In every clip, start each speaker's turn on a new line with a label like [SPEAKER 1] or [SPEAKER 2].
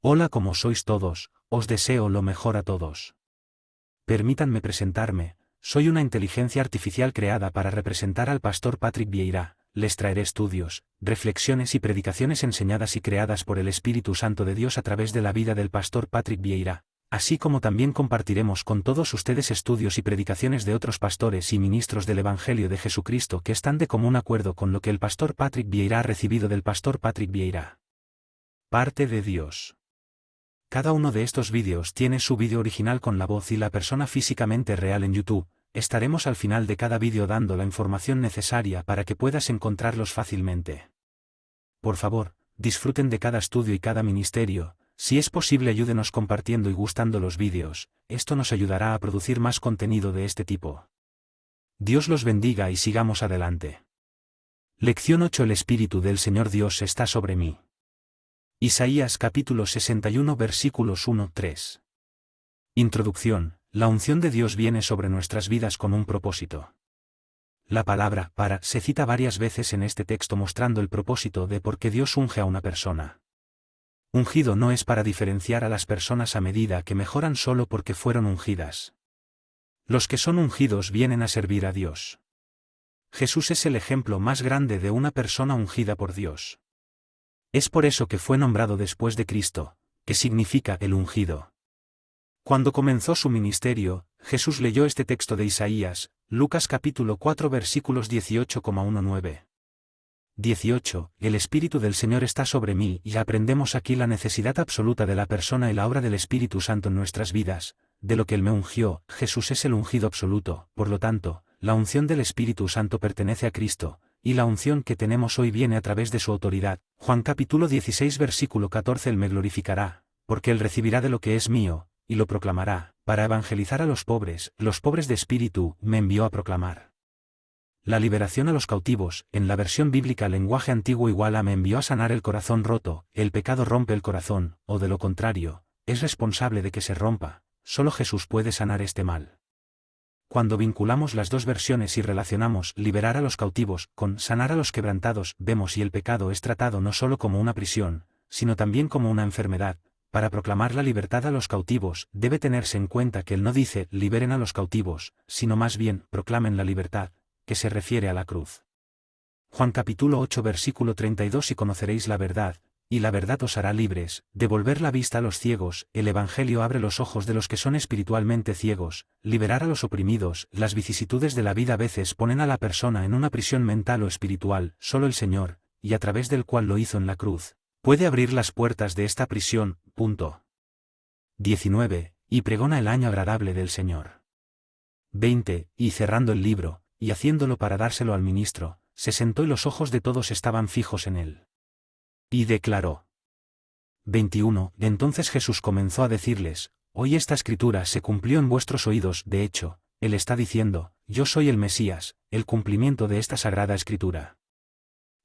[SPEAKER 1] Hola, ¿cómo sois todos? Os deseo lo mejor a todos. Permítanme presentarme, soy una inteligencia artificial creada para representar al pastor Patrick Vieira. Les traeré estudios, reflexiones y predicaciones enseñadas y creadas por el Espíritu Santo de Dios a través de la vida del pastor Patrick Vieira, así como también compartiremos con todos ustedes estudios y predicaciones de otros pastores y ministros del Evangelio de Jesucristo que están de común acuerdo con lo que el pastor Patrick Vieira ha recibido del pastor Patrick Vieira. Parte de Dios. Cada uno de estos vídeos tiene su vídeo original con la voz y la persona físicamente real en YouTube. Estaremos al final de cada vídeo dando la información necesaria para que puedas encontrarlos fácilmente. Por favor, disfruten de cada estudio y cada ministerio. Si es posible, ayúdenos compartiendo y gustando los vídeos. Esto nos ayudará a producir más contenido de este tipo. Dios los bendiga y sigamos adelante. Lección 8. El Espíritu del Señor Dios está sobre mí. Isaías capítulo 61 versículos 1-3. Introducción. La unción de Dios viene sobre nuestras vidas con un propósito. La palabra para se cita varias veces en este texto mostrando el propósito de por qué Dios unge a una persona. Ungido no es para diferenciar a las personas a medida que mejoran solo porque fueron ungidas. Los que son ungidos vienen a servir a Dios. Jesús es el ejemplo más grande de una persona ungida por Dios. Es por eso que fue nombrado después de Cristo, que significa el ungido. Cuando comenzó su ministerio, Jesús leyó este texto de Isaías, Lucas capítulo 4 versículos 18,19. 18. El Espíritu del Señor está sobre mí, y aprendemos aquí la necesidad absoluta de la persona y la obra del Espíritu Santo en nuestras vidas, de lo que Él me ungió. Jesús es el ungido absoluto, por lo tanto, la unción del Espíritu Santo pertenece a Cristo, y la unción que tenemos hoy viene a través de su autoridad. Juan capítulo 16 versículo 14. Él me glorificará, porque Él recibirá de lo que es mío, y lo proclamará, para evangelizar a los pobres de espíritu, me envió a proclamar. La liberación a los cautivos, en la versión bíblica lenguaje antiguo igual a me envió a sanar el corazón roto. El pecado rompe el corazón, o de lo contrario, es responsable de que se rompa. Solo Jesús puede sanar este mal. Cuando vinculamos las dos versiones y relacionamos liberar a los cautivos con sanar a los quebrantados, vemos y el pecado es tratado no solo como una prisión, sino también como una enfermedad. Para proclamar la libertad a los cautivos, debe tenerse en cuenta que Él no dice liberen a los cautivos, sino más bien proclamen la libertad, que se refiere a la cruz. Juan capítulo 8 versículo 32. Y conoceréis la verdad, y la verdad os hará libres. Devolver la vista a los ciegos. El Evangelio abre los ojos de los que son espiritualmente ciegos. Liberar a los oprimidos. Las vicisitudes de la vida a veces ponen a la persona en una prisión mental o espiritual. Solo el Señor, y a través del cual lo hizo en la cruz, puede abrir las puertas de esta prisión. 19. Y pregona el año agradable del Señor. 20. Y cerrando el libro, y haciéndolo para dárselo al ministro, se sentó y los ojos de todos estaban fijos en él. Y declaró. 21. Entonces Jesús comenzó a decirles, hoy esta escritura se cumplió en vuestros oídos. De hecho, Él está diciendo, yo soy el Mesías, el cumplimiento de esta sagrada escritura.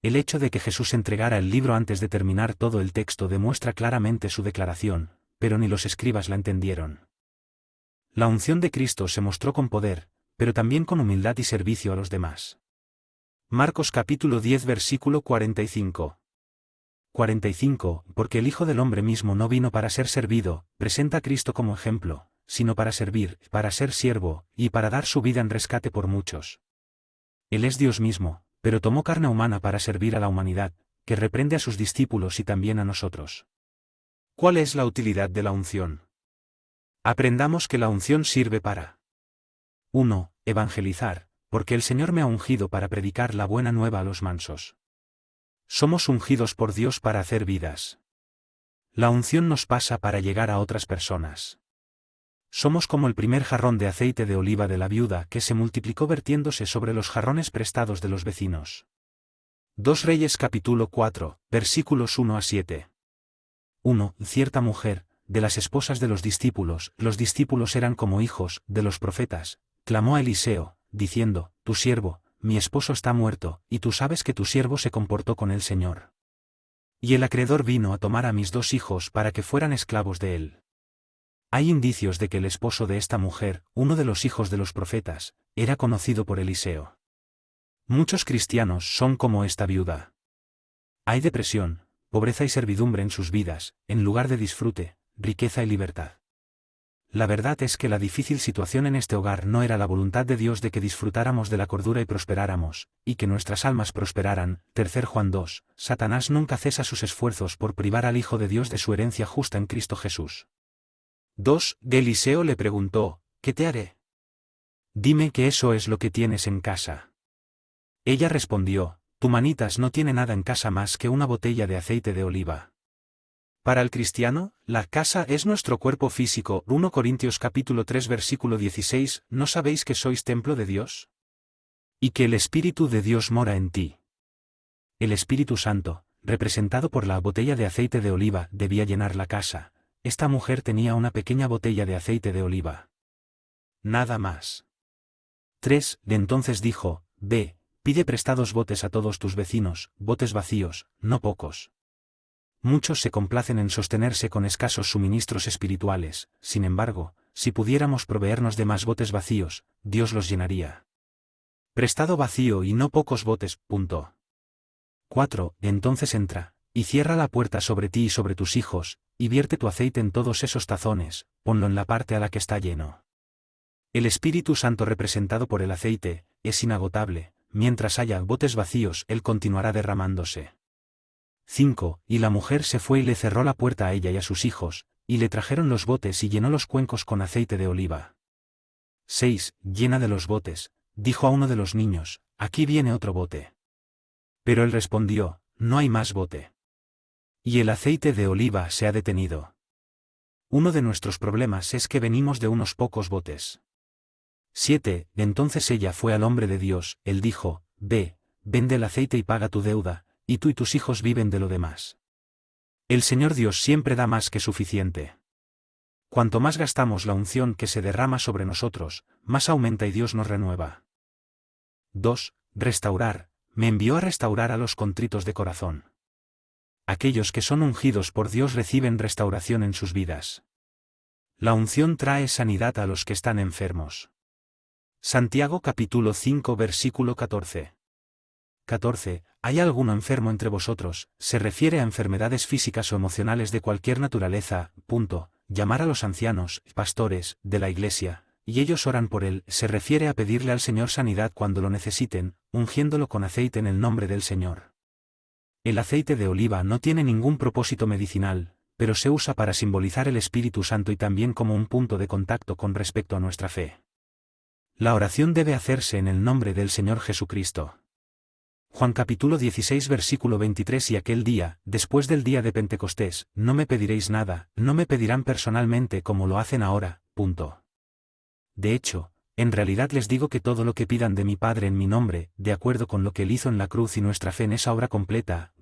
[SPEAKER 1] El hecho de que Jesús entregara el libro antes de terminar todo el texto demuestra claramente su declaración, pero ni los escribas la entendieron. La unción de Cristo se mostró con poder, pero también con humildad y servicio a los demás. Marcos capítulo 10 versículo 45. 45. Porque el Hijo del Hombre mismo no vino para ser servido, presenta a Cristo como ejemplo, sino para servir, para ser siervo, y para dar su vida en rescate por muchos. Él es Dios mismo, pero tomó carne humana para servir a la humanidad, que reprende a sus discípulos y también a nosotros. ¿Cuál es la utilidad de la unción? Aprendamos que la unción sirve para 1. Evangelizar, porque el Señor me ha ungido para predicar la buena nueva a los mansos. Somos ungidos por Dios para hacer vidas. La unción nos pasa para llegar a otras personas. Somos como el primer jarrón de aceite de oliva de la viuda que se multiplicó vertiéndose sobre los jarrones prestados de los vecinos. 2 Reyes capítulo 4, versículos 1-7. 1. Cierta mujer, de las esposas de los discípulos eran como hijos de los profetas, clamó a Eliseo, diciendo, tu siervo, mi esposo está muerto, y tú sabes que tu siervo se comportó con el Señor. Y el acreedor vino a tomar a mis 2 hijos para que fueran esclavos de él. Hay indicios de que el esposo de esta mujer, uno de los hijos de los profetas, era conocido por Eliseo. Muchos cristianos son como esta viuda. Hay depresión, pobreza y servidumbre en sus vidas, en lugar de disfrute, riqueza y libertad. La verdad es que la difícil situación en este hogar no era la voluntad de Dios de que disfrutáramos de la cordura y prosperáramos, y que nuestras almas prosperaran. 3 Juan 2. Satanás nunca cesa sus esfuerzos por privar al Hijo de Dios de su herencia justa en Cristo Jesús. 2. Eliseo le preguntó, ¿qué te haré? Dime que eso es lo que tienes en casa. Ella respondió, tu manitas no tiene nada en casa más que una botella de aceite de oliva. Para el cristiano, la casa es nuestro cuerpo físico. 1 Corintios capítulo 3 versículo 16, ¿no sabéis que sois templo de Dios? Y que el Espíritu de Dios mora en ti. El Espíritu Santo, representado por la botella de aceite de oliva, debía llenar la casa. Esta mujer tenía una pequeña botella de aceite de oliva. Nada más. 3. De entonces dijo, ve, pide prestados botes a todos tus vecinos, botes vacíos, no pocos. Muchos se complacen en sostenerse con escasos suministros espirituales, sin embargo, si pudiéramos proveernos de más botes vacíos, Dios los llenaría. Prestado vacío y no pocos botes. 4. Entonces entra, y cierra la puerta sobre ti y sobre tus hijos, y vierte tu aceite en todos esos tazones, ponlo en la parte a la que está lleno. El Espíritu Santo representado por el aceite, es inagotable, mientras haya botes vacíos Él continuará derramándose. 5. Y la mujer se fue y le cerró la puerta a ella y a sus hijos, y le trajeron los botes y llenó los cuencos con aceite de oliva. 6. Llena de los botes, dijo a uno de los niños, aquí viene otro bote. Pero él respondió, no hay más bote. Y el aceite de oliva se ha detenido. Uno de nuestros problemas es que venimos de unos pocos botes. 7. Entonces ella fue al hombre de Dios, él dijo, ve, vende el aceite y paga tu deuda, y tú y tus hijos viven de lo demás. El Señor Dios siempre da más que suficiente. Cuanto más gastamos la unción que se derrama sobre nosotros, más aumenta y Dios nos renueva. 2. Restaurar, me envió a restaurar a los contritos de corazón. Aquellos que son ungidos por Dios reciben restauración en sus vidas. La unción trae sanidad a los que están enfermos. Santiago capítulo 5 versículo 14. 14. ¿Hay alguno enfermo entre vosotros? Se refiere a enfermedades físicas o emocionales de cualquier naturaleza. Llamar a los ancianos, pastores, de la iglesia, y ellos oran por él. Se refiere a pedirle al Señor sanidad cuando lo necesiten, ungiéndolo con aceite en el nombre del Señor. El aceite de oliva no tiene ningún propósito medicinal, pero se usa para simbolizar el Espíritu Santo y también como un punto de contacto con respecto a nuestra fe. La oración debe hacerse en el nombre del Señor Jesucristo. Juan capítulo 16 versículo 23 y aquel día, después del día de Pentecostés, no me pediréis nada, no me pedirán personalmente como lo hacen ahora. De hecho, en realidad les digo que todo lo que pidan de mi Padre en mi nombre, de acuerdo con lo que Él hizo en la cruz y nuestra fe en esa obra completa,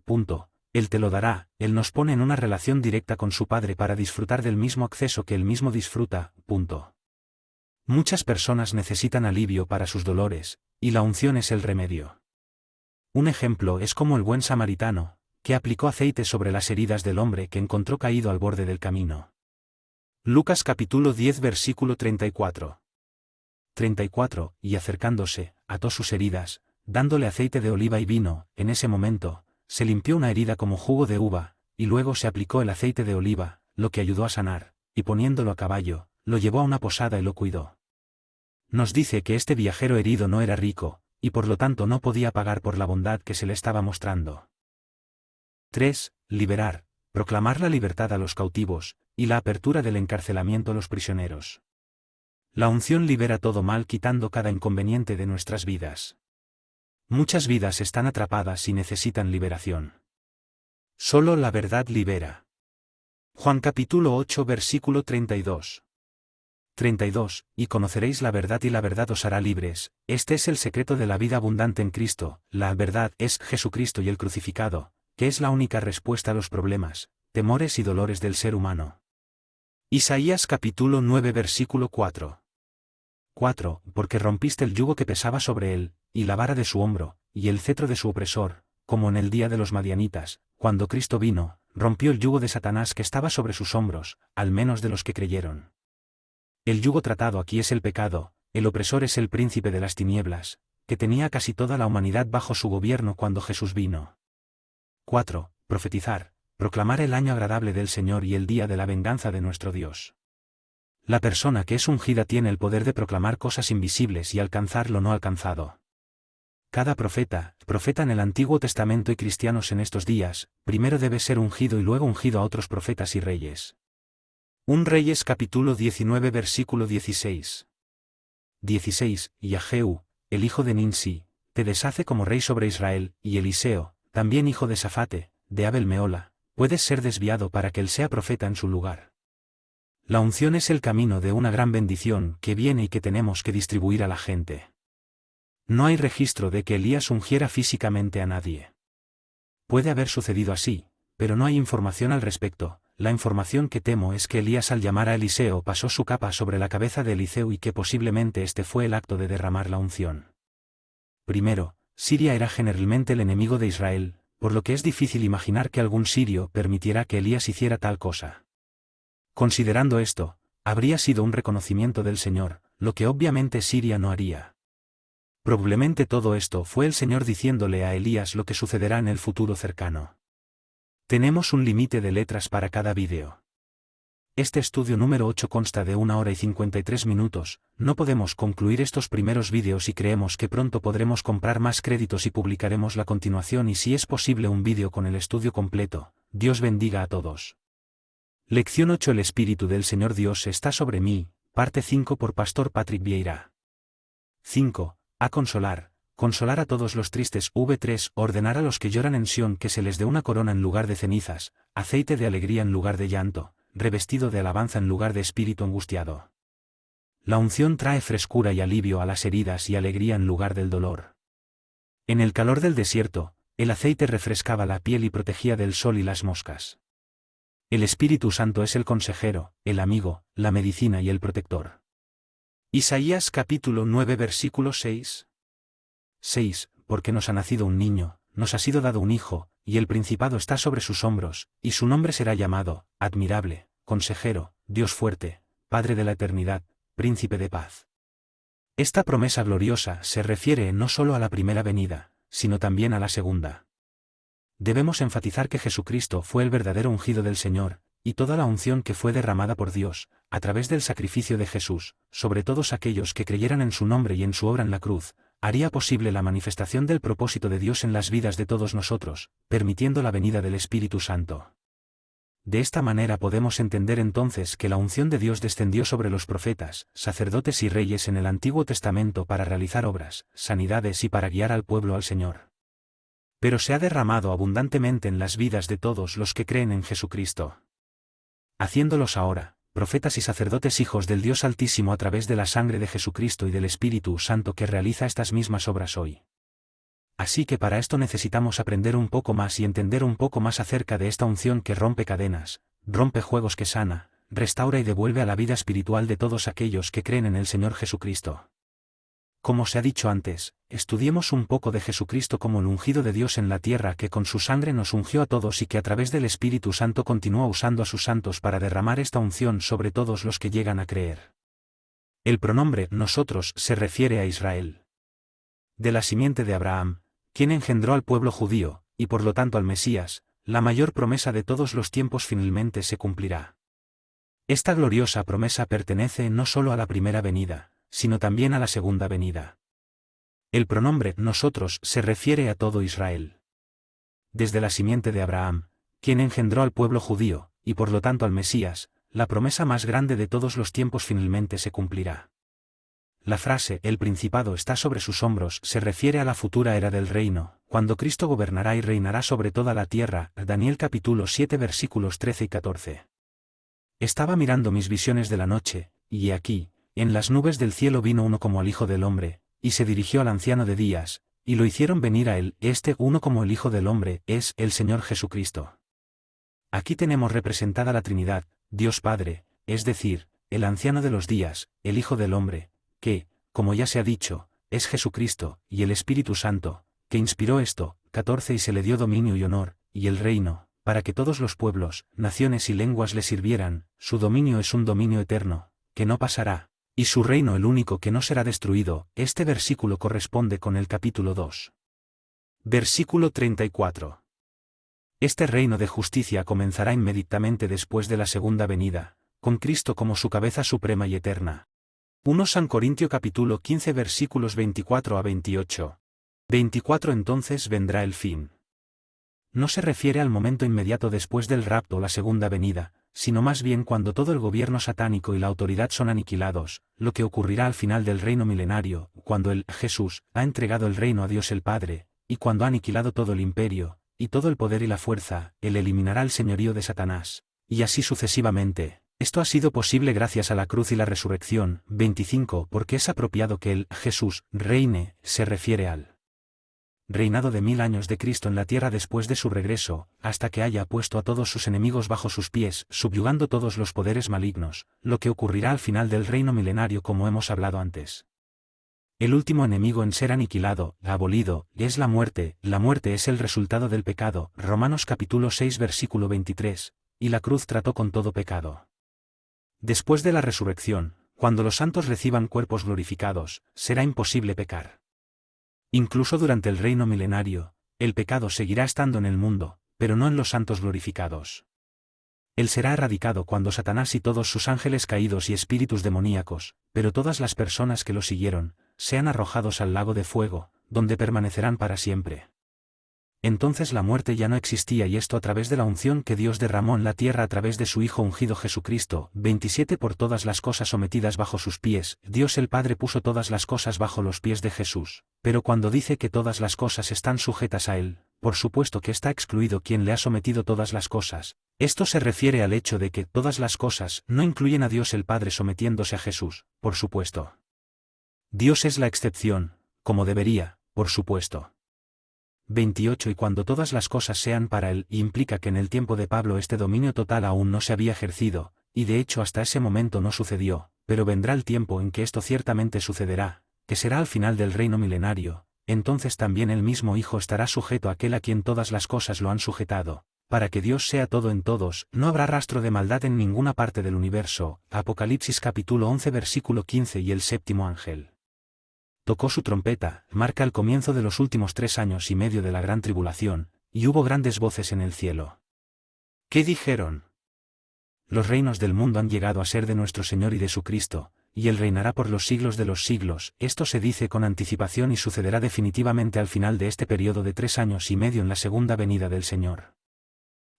[SPEAKER 1] Él te lo dará. Él nos pone en una relación directa con su Padre para disfrutar del mismo acceso que Él mismo disfruta. Muchas personas necesitan alivio para sus dolores, y la unción es el remedio. Un ejemplo es como el buen samaritano, que aplicó aceite sobre las heridas del hombre que encontró caído al borde del camino. Lucas capítulo 10 versículo 34. 34. Y acercándose, ató sus heridas, dándole aceite de oliva y vino. En ese momento, se limpió una herida como jugo de uva, y luego se aplicó el aceite de oliva, lo que ayudó a sanar, y poniéndolo a caballo, lo llevó a una posada y lo cuidó. Nos dice que este viajero herido no era rico, y por lo tanto no podía pagar por la bondad que se le estaba mostrando. 3. Liberar, proclamar la libertad a los cautivos, y la apertura del encarcelamiento a los prisioneros. La unción libera todo mal quitando cada inconveniente de nuestras vidas. Muchas vidas están atrapadas y necesitan liberación. Solo la verdad libera. Juan capítulo 8 versículo 32. 32. Y conoceréis la verdad y la verdad os hará libres. Este es el secreto de la vida abundante en Cristo. La verdad es Jesucristo y el crucificado, que es la única respuesta a los problemas, temores y dolores del ser humano. Isaías capítulo 9 versículo 4. 4. Porque rompiste el yugo que pesaba sobre él, y la vara de su hombro, y el cetro de su opresor, como en el día de los madianitas, cuando Cristo vino, rompió el yugo de Satanás que estaba sobre sus hombros, al menos de los que creyeron. El yugo tratado aquí es el pecado, el opresor es el príncipe de las tinieblas, que tenía casi toda la humanidad bajo su gobierno cuando Jesús vino. 4. Profetizar, proclamar el año agradable del Señor y el día de la venganza de nuestro Dios. La persona que es ungida tiene el poder de proclamar cosas invisibles y alcanzar lo no alcanzado. Cada profeta en el Antiguo Testamento y cristianos en estos días, primero debe ser ungido y luego ungido a otros profetas y reyes. 1 Reyes capítulo 19 versículo 16. 16. Y a Jehú, el hijo de Ninsi, te deshace como rey sobre Israel, y Eliseo, también hijo de Safate, de Abel Meola, puedes ser desviado para que él sea profeta en su lugar. La unción es el camino de una gran bendición que viene y que tenemos que distribuir a la gente. No hay registro de que Elías ungiera físicamente a nadie. Puede haber sucedido así, pero no hay información al respecto. La información que temo es que Elías al llamar a Eliseo pasó su capa sobre la cabeza de Eliseo y que posiblemente este fue el acto de derramar la unción. Primero, Siria era generalmente el enemigo de Israel, por lo que es difícil imaginar que algún sirio permitiera que Elías hiciera tal cosa. Considerando esto, habría sido un reconocimiento del Señor, lo que obviamente Siria no haría. Probablemente todo esto fue el Señor diciéndole a Elías lo que sucederá en el futuro cercano. Tenemos un límite de letras para cada vídeo. Este estudio número 8 consta de 1 hora y 53 minutos, no podemos concluir estos primeros vídeos y creemos que pronto podremos comprar más créditos y publicaremos la continuación y si es posible un vídeo con el estudio completo. Dios bendiga a todos. Lección 8 El Espíritu del Señor Dios está sobre mí, parte 5 por Pastor Patrick Vieira. 5. A consolar a todos los tristes. V3 Ordenar a los que lloran en Sión que se les dé una corona en lugar de cenizas, aceite de alegría en lugar de llanto, revestido de alabanza en lugar de espíritu angustiado. La unción trae frescura y alivio a las heridas y alegría en lugar del dolor. En el calor del desierto, el aceite refrescaba la piel y protegía del sol y las moscas. El Espíritu Santo es el consejero, el amigo, la medicina y el protector. Isaías capítulo 9 versículo 6. 6. Porque nos ha nacido un niño, nos ha sido dado un hijo, y el principado está sobre sus hombros, y su nombre será llamado, admirable, consejero, Dios fuerte, Padre de la eternidad, príncipe de paz. Esta promesa gloriosa se refiere no solo a la primera venida, sino también a la segunda. Debemos enfatizar que Jesucristo fue el verdadero ungido del Señor, y toda la unción que fue derramada por Dios, a través del sacrificio de Jesús, sobre todos aquellos que creyeran en su nombre y en su obra en la cruz, haría posible la manifestación del propósito de Dios en las vidas de todos nosotros, permitiendo la venida del Espíritu Santo. De esta manera podemos entender entonces que la unción de Dios descendió sobre los profetas, sacerdotes y reyes en el Antiguo Testamento para realizar obras, sanidades y para guiar al pueblo al Señor. Pero se ha derramado abundantemente en las vidas de todos los que creen en Jesucristo. Haciéndolos ahora, profetas y sacerdotes hijos del Dios Altísimo a través de la sangre de Jesucristo y del Espíritu Santo que realiza estas mismas obras hoy. Así que para esto necesitamos aprender un poco más y entender un poco más acerca de esta unción que rompe cadenas, rompe juegos, que sana, restaura y devuelve a la vida espiritual de todos aquellos que creen en el Señor Jesucristo. Como se ha dicho antes, estudiemos un poco de Jesucristo como el ungido de Dios en la tierra que con su sangre nos ungió a todos y que a través del Espíritu Santo continúa usando a sus santos para derramar esta unción sobre todos los que llegan a creer. El pronombre nosotros se refiere a Israel. De la simiente de Abraham, quien engendró al pueblo judío, y por lo tanto al Mesías, la mayor promesa de todos los tiempos finalmente se cumplirá. Esta gloriosa promesa pertenece no solo a la primera venida, sino también a la segunda venida. El pronombre nosotros se refiere a todo Israel. Desde la simiente de Abraham, quien engendró al pueblo judío, y por lo tanto al Mesías, la promesa más grande de todos los tiempos finalmente se cumplirá. La frase «el principado está sobre sus hombros» se refiere a la futura era del reino, cuando Cristo gobernará y reinará sobre toda la tierra. Daniel capítulo 7 versículos 13 y 14. Estaba mirando mis visiones de la noche, y he aquí, en las nubes del cielo vino uno como al Hijo del Hombre, y se dirigió al anciano de días, y lo hicieron venir a él. Este uno como el Hijo del Hombre es el Señor Jesucristo. Aquí tenemos representada la Trinidad, Dios Padre, es decir, el anciano de los días, el Hijo del Hombre, que, como ya se ha dicho, es Jesucristo, y el Espíritu Santo, que inspiró esto. 14 Y se le dio dominio y honor, y el reino, para que todos los pueblos, naciones y lenguas le sirvieran. Su dominio es un dominio eterno, que no pasará, y su reino el único que no será destruido. Este versículo corresponde con el capítulo 2. Versículo 34. Este reino de justicia comenzará inmediatamente después de la segunda venida, con Cristo como su cabeza suprema y eterna. 1 San Corintio capítulo 15 versículos 24 a 28. 24 Entonces vendrá el fin. No se refiere al momento inmediato después del rapto o la segunda venida, sino más bien cuando todo el gobierno satánico y la autoridad son aniquilados, lo que ocurrirá al final del reino milenario, cuando el Jesús ha entregado el reino a Dios el Padre, y cuando ha aniquilado todo el imperio, y todo el poder y la fuerza, Él eliminará el señorío de Satanás, y así sucesivamente. Esto ha sido posible gracias a la cruz y la resurrección. 25 Porque es apropiado que el Jesús reine, se refiere al reinado de 1000 años de Cristo en la tierra después de su regreso, hasta que haya puesto a todos sus enemigos bajo sus pies, subyugando todos los poderes malignos, lo que ocurrirá al final del reino milenario como hemos hablado antes. El último enemigo en ser aniquilado, abolido, es la muerte es el resultado del pecado, Romanos capítulo 6 versículo 23, y la cruz trató con todo pecado. Después de la resurrección, cuando los santos reciban cuerpos glorificados, será imposible pecar. Incluso durante el reino milenario, el pecado seguirá estando en el mundo, pero no en los santos glorificados. Él será erradicado cuando Satanás y todos sus ángeles caídos y espíritus demoníacos, pero todas las personas que lo siguieron, sean arrojados al lago de fuego, donde permanecerán para siempre. Entonces la muerte ya no existía y esto a través de la unción que Dios derramó en la tierra a través de su Hijo ungido Jesucristo. 27 Por todas las cosas sometidas bajo sus pies, Dios el Padre puso todas las cosas bajo los pies de Jesús, pero cuando dice que todas las cosas están sujetas a Él, por supuesto que está excluido quien le ha sometido todas las cosas. Esto se refiere al hecho de que todas las cosas no incluyen a Dios el Padre sometiéndose a Jesús, por supuesto. Dios es la excepción, como debería, por supuesto. 28 Y cuando todas las cosas sean para Él, implica que en el tiempo de Pablo este dominio total aún no se había ejercido, y de hecho hasta ese momento no sucedió, pero vendrá el tiempo en que esto ciertamente sucederá, que será al final del reino milenario, entonces también el mismo Hijo estará sujeto a aquel a quien todas las cosas lo han sujetado, para que Dios sea todo en todos, no habrá rastro de maldad en ninguna parte del universo. Apocalipsis capítulo 11 versículo 15 Y el séptimo ángel tocó su trompeta, marca el comienzo de los últimos 3 años y medio de la gran tribulación, y hubo grandes voces en el cielo. ¿Qué dijeron? Los reinos del mundo han llegado a ser de nuestro Señor y de su Cristo, y Él reinará por los siglos de los siglos. Esto se dice con anticipación y sucederá definitivamente al final de este periodo de 3 años y medio en la segunda venida del Señor.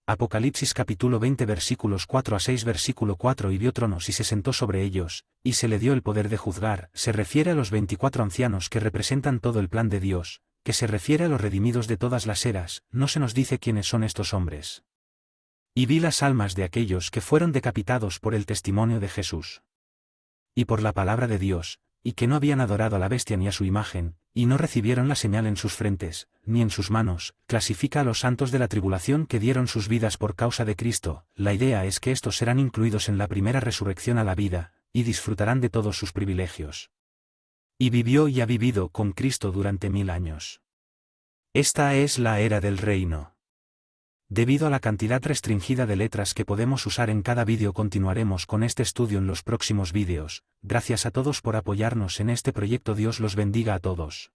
[SPEAKER 1] Apocalipsis capítulo 20 versículos 4 a 6 versículo 4 Y vio tronos y se sentó sobre ellos, y se le dio el poder de juzgar. Se refiere a los 24 ancianos que representan todo el plan de Dios, que se refiere a los redimidos de todas las eras. No se nos dice quiénes son estos hombres. Y vi las almas de aquellos que fueron decapitados por el testimonio de Jesús y por la palabra de Dios, y que no habían adorado a la bestia ni a su imagen, y no recibieron la señal en sus frentes, ni en sus manos. Clasifica a los santos de la tribulación que dieron sus vidas por causa de Cristo. La idea es que estos serán incluidos en la primera resurrección a la vida, y disfrutarán de todos sus privilegios. Y vivió y ha vivido con Cristo durante 1000 años. Esta es la era del reino. Debido a la cantidad restringida de letras que podemos usar en cada vídeo, continuaremos con este estudio en los próximos vídeos. Gracias a todos por apoyarnos en este proyecto. Dios los bendiga a todos.